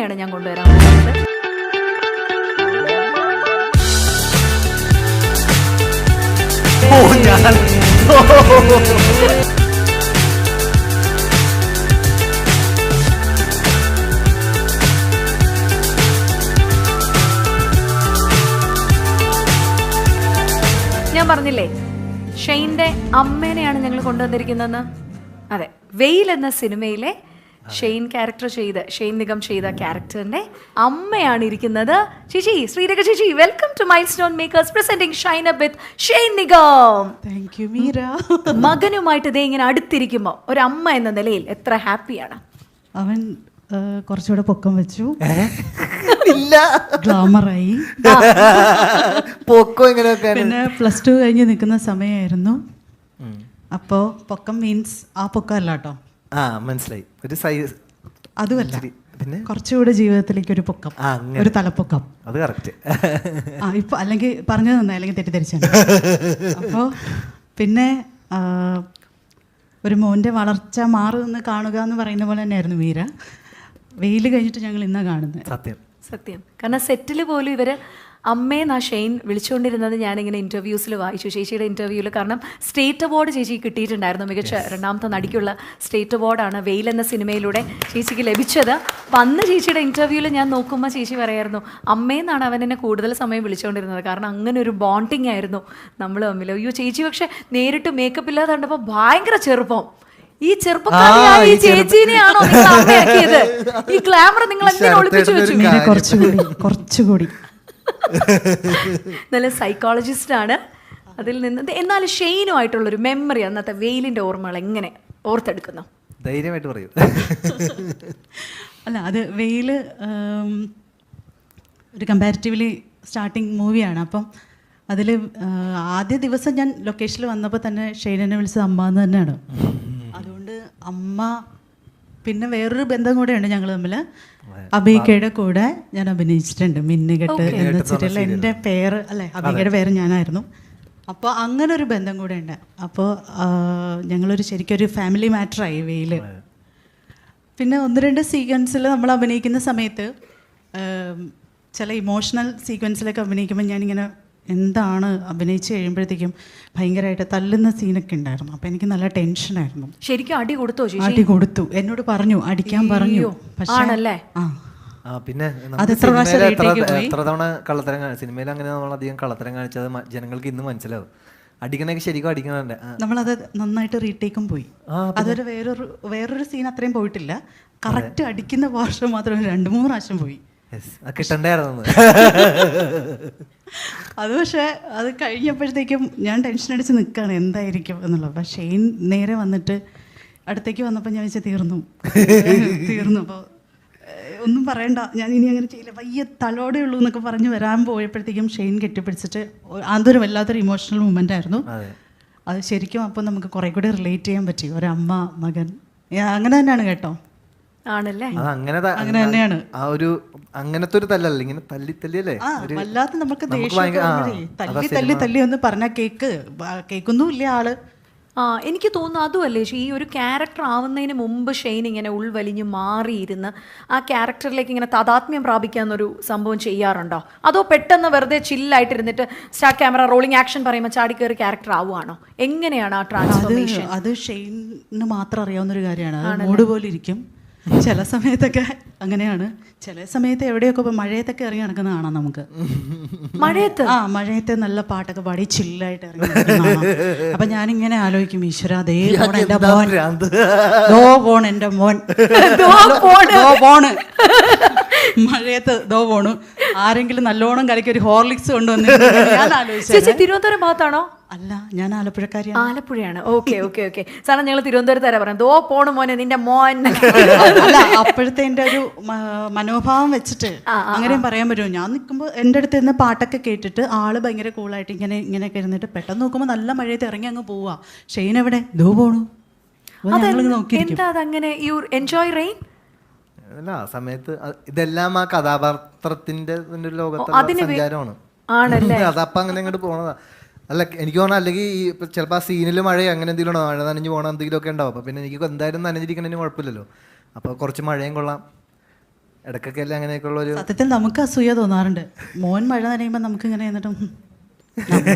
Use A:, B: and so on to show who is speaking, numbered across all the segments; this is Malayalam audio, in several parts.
A: ാണ് ഞാൻ കൊണ്ടുവരാൻ പോകുന്നത്. ഞാൻ പറഞ്ഞില്ലേ ഷെയ്ൻ്റെ അമ്മേനെയാണ് ഞങ്ങൾ കൊണ്ടുവന്നിരിക്കുന്നതെന്ന്. അതെ, വെയിൽ എന്ന സിനിമയിലെ ഷെയ്ൻ നിഗം ചെയ്ത ക്യാരക്ടറിന്റെ അമ്മയാണ് ഇരിക്കുന്നത്. ചേച്ചി, ശ്രീരേഖ ചേച്ചി, welcome to milestone makers presenting shine up with Shane Nigam.
B: Thank you Meera.
A: മകനുമായിട്ട് ഇതേ ഇങ്ങനെ അടുത്തിരിക്കുമ്പോൾ ഒരു അമ്മ എന്ന നിലയിൽ എത്ര ഹാപ്പിയാണ്?
B: അവൻ കുറച്ചുകൂടെ പൊക്കം വെച്ചു, ഗ്ലാമറായി. പിന്നെ +2 കഴിഞ്ഞ് നിൽക്കുന്ന സമയമായിരുന്നു. അപ്പോൾ പൊക്കം മീൻസ് ആ പൊക്കം അല്ല കേട്ടോ,
C: മനസ്സിലായി. ഒരു സൈസ്
B: അതുമല്ല, പിന്നെ കുറച്ചുകൂടെ ജീവിതത്തിലേക്ക് ഒരു പൊക്കം, ഒരു തലപ്പൊക്കം.
C: അത് കറക്റ്റ്.
B: ഇപ്പൊ അല്ലെങ്കിൽ പറഞ്ഞു തന്നെ, അല്ലെങ്കിൽ തെറ്റിദ്ധരിച്ചാണ്. അപ്പോൾ പിന്നെ ഒരു മോൻ്റെ വളർച്ച മാറുമെന്ന് കാണുക എന്ന് പറയുന്ന പോലെ തന്നെയായിരുന്നു മീര. വെയിൽ കഴിഞ്ഞിട്ട് ഞങ്ങൾ ഇന്നാ കാണുന്നത്.
A: സത്യം. കാരണം സെറ്റിൽ പോലും ഇവര് അമ്മേന്നാ ഷെയ്ൻ വിളിച്ചുകൊണ്ടിരുന്നത് ഞാനിങ്ങനെ ഇൻ്റർവ്യൂസിൽ വായിച്ചു, ചേച്ചിയുടെ ഇൻ്റർവ്യൂവിൽ. കാരണം സ്റ്റേറ്റ് അവാർഡ് ചേച്ചി കിട്ടിയിട്ടുണ്ടായിരുന്നു, മികച്ച രണ്ടാമത്തെ നടിക്കുള്ള സ്റ്റേറ്റ് അവാർഡാണ് വെയിൽ എന്ന സിനിമയിലൂടെ ചേച്ചിക്ക് ലഭിച്ചത്. അപ്പം അന്ന് ചേച്ചിയുടെ ഇൻ്റർവ്യൂവിൽ ഞാൻ നോക്കുമ്പോൾ ചേച്ചി പറയായിരുന്നു അമ്മേന്നാണ് അവൻ എന്നെ കൂടുതൽ സമയം വിളിച്ചുകൊണ്ടിരുന്നത്. കാരണം അങ്ങനെ ഒരു ബോണ്ടിങ് ആയിരുന്നു നമ്മൾ തമ്മിൽ. അയ്യോ ചേച്ചി പക്ഷെ നേരിട്ട് മേക്കപ്പ് ഇല്ലാതെ കണ്ടപ്പോൾ ഭയങ്കര ചെറുപ്പം. ഈ ചെറുപ്പക്കാരിയായ ഈ ചേച്ചീനെയാണോ നിങ്ങൾ അമ്മയാക്കിയത്? ഈ ഗ്ലാമർ നിങ്ങൾ എന്തിനാ ഒളിപ്പിച്ചു വെച്ചു?
B: കുറച്ചുകൂടി
A: നല്ല സൈക്കോളജിസ്റ്റ് ആണ്. അതിൽ നിന്ന് എന്നാലും ഷെയ്നുമായിട്ടുള്ളൊരു മെമ്മറി, അന്നത്തെ വെയിലിന്റെ ഓർമ്മകൾ എങ്ങനെ ഓർത്തെടുക്കുന്നു?
C: ധൈര്യമായിട്ട് പറയൂ.
B: അല്ല, അത് വെയിൽ ഒരു കമ്പാരിറ്റീവ്ലി സ്റ്റാർട്ടിങ് മൂവിയാണ്. അപ്പം അതിൽ ആദ്യ ദിവസം ഞാൻ ലൊക്കേഷനിൽ വന്നപ്പോൾ തന്നെ ഷെയ്നെ വിളിച്ചത് അമ്മ എന്ന് തന്നെയാണ്. അതുകൊണ്ട് അമ്മ, പിന്നെ വേറൊരു ബന്ധം കൂടെയുണ്ട് ഞങ്ങൾ തമ്മിൽ. അബികയുടെ കൂടെ ഞാൻ അഭിനയിച്ചിട്ടുണ്ട്, മിന്നുകെട്ട് എന്ന സീരിയൽ. എൻ്റെ പേര് അല്ലേ, അബികയുടെ പേര് ഞാനായിരുന്നു. അപ്പോൾ അങ്ങനെ ഒരു ബന്ധം കൂടെ ഉണ്ട്. അപ്പോൾ ഞങ്ങളൊരു ശരിക്കൊരു ഫാമിലി മാറ്ററായി വെയിൽ. പിന്നെ 1-2 സീക്വൻസിൽ നമ്മൾ അഭിനയിക്കുന്ന സമയത്ത് ചില ഇമോഷണൽ സീക്വൻസിലൊക്കെ അഭിനയിക്കുമ്പോൾ ഞാനിങ്ങനെ എന്താണ് അഭിനയിച്ച് കഴിയുമ്പോഴത്തേക്കും ഭയങ്കരമായിട്ട് തല്ലുന്ന സീനൊക്കെ ഉണ്ടായിരുന്നു. അപ്പോൾ എനിക്ക് നല്ല ടെൻഷനായിരുന്നു.
A: ശരിക്കും അടി കൊടുത്തോ?
B: അടി കൊടുത്തു, എന്നോട് പറഞ്ഞു, അടിക്കാൻ പറഞ്ഞു.
A: പക്ഷേ
C: പിന്നെ എത്ര തവണ കള്ളത്തരം സിനിമയിൽ അങ്ങനെ നമ്മൾ അധികം കള്ളത്തരം കാണിച്ചത് ജനങ്ങൾക്ക് ഇന്ന് മനസ്സിലാവും. അടിക്കണൊക്കെ ശരിക്കും അടിക്കണേ. നമ്മളത്
B: നന്നായിട്ട് റീടേക്കും പോയി. അതൊരു വേറൊരു സീൻ അത്രയും പോയിട്ടില്ല. കറക്റ്റ് അടിക്കുന്ന പോർഷൻ മാത്രം 2-3 പ്രാവശ്യം പോയി.
C: കിട്ടണ്ടായിരുന്നു
B: അത്. പക്ഷേ അത് കഴിഞ്ഞപ്പോഴത്തേക്കും ഞാൻ ടെൻഷൻ അടിച്ച് നിൽക്കുകയാണ് എന്തായിരിക്കും എന്നുള്ളത്. അപ്പം ഷെയ്ൻ നേരെ വന്നിട്ട് അടുത്തേക്ക് വന്നപ്പോൾ ഞാൻ വെച്ചാൽ തീർന്നു. അപ്പോൾ ഒന്നും പറയണ്ട, ഞാൻ ഇനി അങ്ങനെ ചെയ്യില്ല, വയ്യ തലോടെ ഉള്ളൂ എന്നൊക്കെ പറഞ്ഞ് വരാൻ പോയപ്പോഴത്തേക്കും ഷെയ്ൻ കെട്ടിപ്പിടിച്ചിട്ട് അതൊരു വല്ലാത്തൊരു ഇമോഷണൽ മൊമെൻ്റ് ആയിരുന്നു അത് ശരിക്കും. അപ്പോൾ നമുക്ക് കുറേ കൂടി റിലേറ്റ് ചെയ്യാൻ പറ്റി, ഒരമ്മ മകൻ. അങ്ങനെ തന്നെയാണ് കേട്ടോ.
A: ആണല്ലേ?
B: അങ്ങനെ തന്നെയാണ്.
C: ആ ഒരു അങ്ങനത്തെ ഒരു തല്ലല്ല, ഇങ്ങനെ തല്ലിയല്ലേ
B: വല്ലാത്ത നമുക്ക് തല്ലി ഒന്ന് പറഞ്ഞാൽ കേൾക്കുന്നുമില്ല ആള്.
A: എനിക്ക് തോന്നുന്നു അതുമല്ലേ ഈ ഒരു ക്യാരക്ടർ ആവുന്നതിന് മുമ്പ് ഷെയ്ൻ ഇങ്ങനെ ഉൾവലിഞ്ഞ് മാറിയിരുന്ന് ആ ക്യാരക്ടറിലേക്ക് ഇങ്ങനെ താതാത്മ്യം പ്രാപിക്കാന്നൊരു സംഭവം ചെയ്യാറുണ്ടോ? അതോ പെട്ടെന്ന് വെറുതെ ചില്ലായിട്ടിരുന്നിട്ട് സ്റ്റാർട്ട് ക്യാമറ റോളിംഗ് ആക്ഷൻ പറയുമ്പോൾ ചാടിക്കേറി ക്യാരക്ടർ ആവുകയാണോ? എങ്ങനെയാണ് ആ ട്രാൻസ്ഫോർമേഷൻ?
B: അത് ഷെയ്ന് മാത്രം അറിയാവുന്നൊരു കാര്യമാണ്. മൂഡ് പോലെ ഇരിക്കും. ചില സമയത്തൊക്കെ അങ്ങനെയാണ്, ചില സമയത്ത് എവിടെയൊക്കെ ഇപ്പോൾ മഴയത്തൊക്കെ ഇറങ്ങി നടക്കുന്ന കാണാം നമുക്ക്. മഴയത്ത് നല്ല പാട്ടൊക്കെ പാടി ചില്ലായിട്ട് ഇറങ്ങി നടക്കുന്ന. അപ്പൊ ഞാനിങ്ങനെ ആലോചിക്കും, ഈശ്വര അതേ പോണ് എൻ്റെ മോൻ പോണ് മഴയത്ത് പോണു. ആരെങ്കിലും നല്ലോണം കലക്കി ഒരു ഹോർലിക്സ് കൊണ്ടുവന്ന് ഞാൻ ആലോചിച്ചു.
A: തിരുവനന്തപുരം ഭാഗത്താണോ?
B: അല്ല, ഞാൻ ആലപ്പുഴക്കാരിയാണ്.
A: ആലപ്പുഴയാണ്. ഓക്കെ. സാറിന് ഞങ്ങൾ തിരുവനന്തപുരത്താരാ പറയാം, പോണു മോനെ നിന്റെ മോൻ.
B: അല്ല, അപ്പോഴത്തെ എൻ്റെ ഒരു മനോഭാവം വെച്ചിട്ട് അങ്ങനെയും പറയാൻ പറ്റുമോ? ഞാൻ നിൽക്കുമ്പോൾ എൻ്റെ അടുത്ത് നിന്ന് പാട്ടൊക്കെ കേട്ടിട്ട് ആള് ഭയങ്കര കൂളായിട്ട് ഇങ്ങനെയൊക്കെ ഇരുന്നിട്ട് പെട്ടെന്ന് നോക്കുമ്പോൾ നല്ല മഴയത്ത് ഇറങ്ങി അങ്ങ് പോവാ. ഷെയ്ൻ എവിടെ? പോണു.
A: എന്താ അതങ്ങനെ? You enjoy rain?
C: അല്ല, ആ സമയത്ത് ഇതെല്ലാം ആ കഥാപാത്രത്തിന്റെ ലോകത്തുള്ള സഞ്ചാരമാണ്. അതപ്പം അങ്ങനെ അങ്ങോട്ട് പോണതാ. അല്ല, എനിക്ക് തോന്നുന്നു അല്ലെങ്കിൽ ഈ ചിലപ്പോൾ ആ സീനിൽ മഴ അങ്ങനെ എന്തെങ്കിലും ഉണ്ടോ, മഴ നനഞ്ഞ് പോകണം എന്തെങ്കിലും ഒക്കെ ഉണ്ടാവും. അപ്പോൾ പിന്നെ എനിക്ക് എന്തായാലും നനഞ്ഞിരിക്കണതിന് കുഴപ്പമില്ലല്ലോ. അപ്പോൾ കുറച്ച് മഴയും കൊള്ളാം, ഇടയ്ക്കൊക്കെ അല്ലേ അങ്ങനെയൊക്കെയുള്ള ഒരു
B: സത്യത്തിൽ നമുക്ക് അസൂയ തോന്നാറുണ്ട്. മോൻ മഴ നനയുമ്പോൾ നമുക്ക് ഇങ്ങനെ എന്നിട്ടും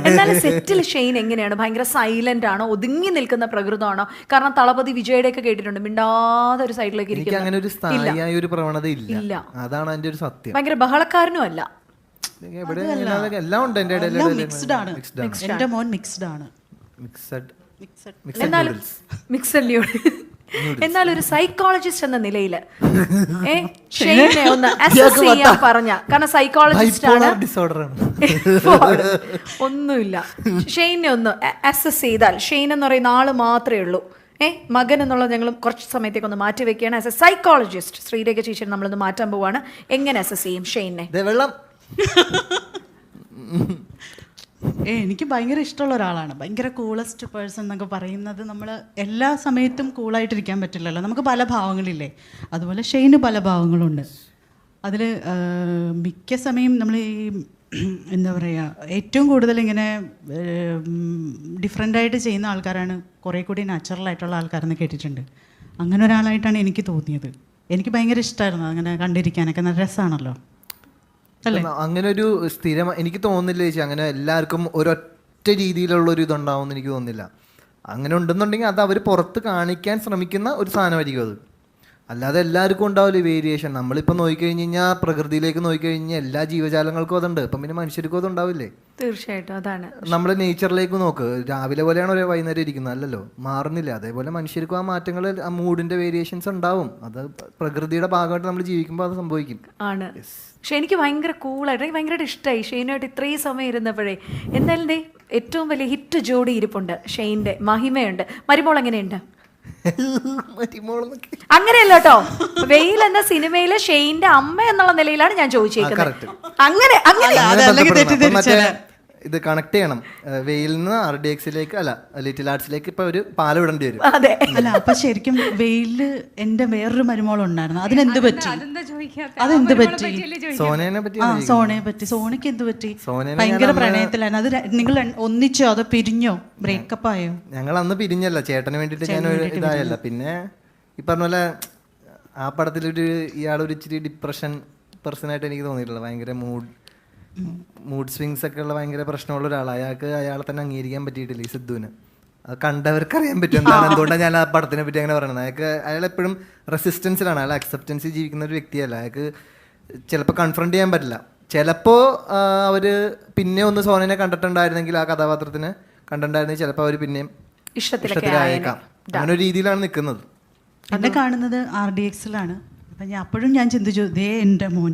A: എന്നാലും സെറ്റിൽ ഷെയ്ൻ എങ്ങനെയാണ്? ഭയങ്കര സൈലന്റ് ആണോ, ഒതുങ്ങി നിൽക്കുന്ന പ്രകൃതമാണോ? കാരണം തളപതി വിജയുടെ ഒക്കെ കേട്ടിട്ടുണ്ട്, മിണ്ടാതെ ഒരു സൈഡിലേക്ക്
C: എനിക്ക് അങ്ങനെ ഒരു സ്ഥായിയായ ഒരു പ്രവണത ഇല്ല. അതാണ് അതിന്റെ ഒരു സത്യം.
A: ഭയങ്കര ബഹളക്കാരനും അല്ല.
C: എവിടെ എല്ലാം ഉണ്ട് എന്റെ ഇടയിൽ.
B: മിക്സ്ഡ് ആണ്. എൻ്റെ മോൻ മിക്സ്ഡ് ആണ്.
A: എന്നാലും മിക്സഡ് ന്യൂഡിൽസ്. എന്നാൽ ഒരു സൈക്കോളജിസ്റ്റ് എന്ന നിലയിൽ ഷെയ്നെ ഒന്ന് അസസ് ചെയ്യാൻ പറഞ്ഞ, കാരണം സൈക്കോളജിസ്റ്റ് ആണ്, ഒന്നുമില്ല, ഷെയ്നെ ഒന്ന് അസസ് ചെയ്താൽ, ഷെയ്ൻ എന്ന് പറയുന്ന ആള് മാത്രമേ ഉള്ളൂ, മകൻ എന്നുള്ളത് ഞങ്ങൾ കുറച്ച് സമയത്തേക്ക് ഒന്ന് മാറ്റി വെക്കുകയാണ്. ആസ് എ സൈക്കോളജിസ്റ്റ് ശ്രീരേഖ ചേച്ചി നമ്മളൊന്ന് മാറ്റാൻ പോവാണ്. എങ്ങനെ അസസ് ചെയ്യും ഷെയ്നെ?
B: എനിക്ക് ഭയങ്കര ഇഷ്ടമുള്ള ഒരാളാണ്. ഭയങ്കര കൂളസ്റ്റ് പേഴ്സൺ എന്നൊക്കെ പറയുന്നത് നമ്മൾ എല്ലാ സമയത്തും കൂളായിട്ടിരിക്കാൻ പറ്റില്ലല്ലോ. നമുക്ക് പല ഭാവങ്ങളില്ലേ, അതുപോലെ ഷെയ്ന് പല ഭാവങ്ങളുണ്ട്. അതിൽ മിക്ക സമയം നമ്മൾ ഈ എന്താ പറയുക, ഏറ്റവും കൂടുതൽ ഇങ്ങനെ ഡിഫറെൻ്റായിട്ട് ചെയ്യുന്ന ആൾക്കാരാണ് കുറേ കൂടി നാച്ചുറലായിട്ടുള്ള ആൾക്കാരെന്ന് കേട്ടിട്ടുണ്ട്. അങ്ങനെ ഒരാളായിട്ടാണ് എനിക്ക് തോന്നിയത്. എനിക്ക് ഭയങ്കര ഇഷ്ടമായിരുന്നു അങ്ങനെ കണ്ടിരിക്കാനൊക്കെ. നല്ല രസമാണല്ലോ.
C: അങ്ങനെ ഒരു സ്ഥിരം എനിക്ക് തോന്നുന്നില്ല ചേച്ചി, അങ്ങനെ എല്ലാവർക്കും ഒരൊറ്റ രീതിയിലുള്ള ഒരു ഇതുണ്ടാവും എന്ന് എനിക്ക് തോന്നുന്നില്ല. അങ്ങനെ ഉണ്ടെന്നുണ്ടെങ്കിൽ അത് അവർ പുറത്ത് കാണിക്കാൻ ശ്രമിക്കുന്ന ഒരു സാധനമായിരിക്കും അത്. അല്ലാതെ എല്ലാവർക്കും ഉണ്ടാവില്ല വേരിയേഷൻ. നമ്മളിപ്പോൾ നോക്കിക്കഴിഞ്ഞ് കഴിഞ്ഞാൽ പ്രകൃതിയിലേക്ക് നോക്കിക്കഴിഞ്ഞാൽ എല്ലാ ജീവജാലങ്ങൾക്കും അതുണ്ട്. ഇപ്പം പിന്നെ മനുഷ്യർക്കും അത് ഉണ്ടാവില്ലേ?
A: തീർച്ചയായിട്ടും. അതാണ്
C: നമ്മൾ നേച്ചറിലേക്ക് നോക്ക്, രാവിലെ പോലെയാണ് ഒരു വൈകുന്നേരം ഇരിക്കുന്നത്, അല്ലല്ലോ, മാറുന്നില്ല. അതേപോലെ മനുഷ്യർക്കും ആ മാറ്റങ്ങൾ, ആ മൂഡിന്റെ വേരിയേഷൻസ് ഉണ്ടാവും. അത് പ്രകൃതിയുടെ ഭാഗമായിട്ട് നമ്മൾ ജീവിക്കുമ്പോൾ അത് സംഭവിക്കും.
A: ആണ്. പക്ഷെ എനിക്ക് ഭയങ്കര കൂളായിട്ട്, എനിക്ക് ഭയങ്കരമായിട്ട് ഇഷ്ടമായി ഷെയ്നുമായിട്ട് ഇത്രയും സമയം ഇരുന്നപ്പോഴേ. എന്തായാലും ദേ ഏറ്റവും വലിയ ഹിറ്റ് ജോഡി ഇരിപ്പുണ്ട് ഷെയ്ൻ്റെ, മഹിമയുണ്ട്. മരുമോൾ എങ്ങനെയുണ്ട്? അങ്ങനെയല്ല കേട്ടോ, വെയിൽ എന്ന സിനിമയിലെ ഷെയ്ൻ്റെ അമ്മ എന്നുള്ള നിലയിലാണ് ഞാൻ ചോദിച്ചേക്കുന്നത്. അങ്ങനെ
C: ഇത് കണക്ട് ചെയ്യണം. വെയിലിൽ നിന്ന് RDXലേക്ക് അല്ല ലിറ്റിൽ ആർട്സിലേക്ക് ഇപ്പൊ ഒരു പാലം ഇടേണ്ടി വരും.
A: അതെ.
B: അല്ല, അപ്പൊ ശരിക്കും വെയിലില് എന്റെ വേറൊരു മരുമോളുണ്ടായിരുന്നു. അതിനെന്ത് പറ്റി? അതെന്ത് പറ്റി?
C: സോനയെ പറ്റി.
B: സോനയെ പറ്റി. സോനയ്ക്ക് എന്ത് പറ്റി? ഭയങ്കര പ്രണയത്തിലാണ്. അത് നിങ്ങൾ ഒന്നിച്ചോ അതോ പിരിഞ്ഞോ, ബ്രേക്കപ്പ് ആയോ?
C: ഞങ്ങൾ അന്ന് പിരിഞ്ഞല്ല, ചേട്ടന് വേണ്ടിട്ട് ഞാൻ ഇതായല്ല. പിന്നെ ഈ പറഞ്ഞ പോലെ ആ പടത്തിലൊരു ഇയാളൊരു ഇച്ചിരി ഡിപ്രഷൻ പേഴ്സണായിട്ട് എനിക്ക് തോന്നിയിട്ടുള്ളത്. ഭയങ്കര മൂഡ് സ്വിങ്സ് ഒക്കെ ഉള്ള ഭയങ്കര പ്രശ്നമുള്ള ഒരാളാണ്. അയാളെ തന്നെ അംഗീകരിക്കാൻ പറ്റിയിട്ടില്ല ഈ സിദ്ധുവിന്. അത് കണ്ടവർക്ക് അറിയാൻ പറ്റും എന്താണ്, എന്തുകൊണ്ടാണ് ഞാൻ ആ പടത്തിനെ പറ്റി അങ്ങനെ പറയുന്നത്. അയാൾ എപ്പോഴും റെസിസ്റ്റൻസിലാണ്, അയാൾ അക്സെപ്റ്റൻസിൽ ജീവിക്കുന്ന ഒരു വ്യക്തിയല്ല. അയാൾക്ക് ചിലപ്പോൾ കൺഫ്രണ്ട് ചെയ്യാൻ പറ്റില്ല. ചിലപ്പോൾ അവർ പിന്നെ ഒന്ന് സോനനെ കണ്ടിട്ടുണ്ടായിരുന്നെങ്കിൽ, ആ കഥാപാത്രത്തിന് കണ്ടിട്ടുണ്ടായിരുന്നെങ്കിൽ ചിലപ്പോൾ അവർ പിന്നെയും ഇഷ്ടത്തിലായേക്കാം. അങ്ങനെ ഒരു രീതിയിലാണ് നിൽക്കുന്നത്.
B: എന്നെ കാണുന്നത് RDXലാണ്. അപ്പം അപ്പോഴും ഞാൻ ചിന്തിച്ചു, ദേ എൻ്റെ മോൻ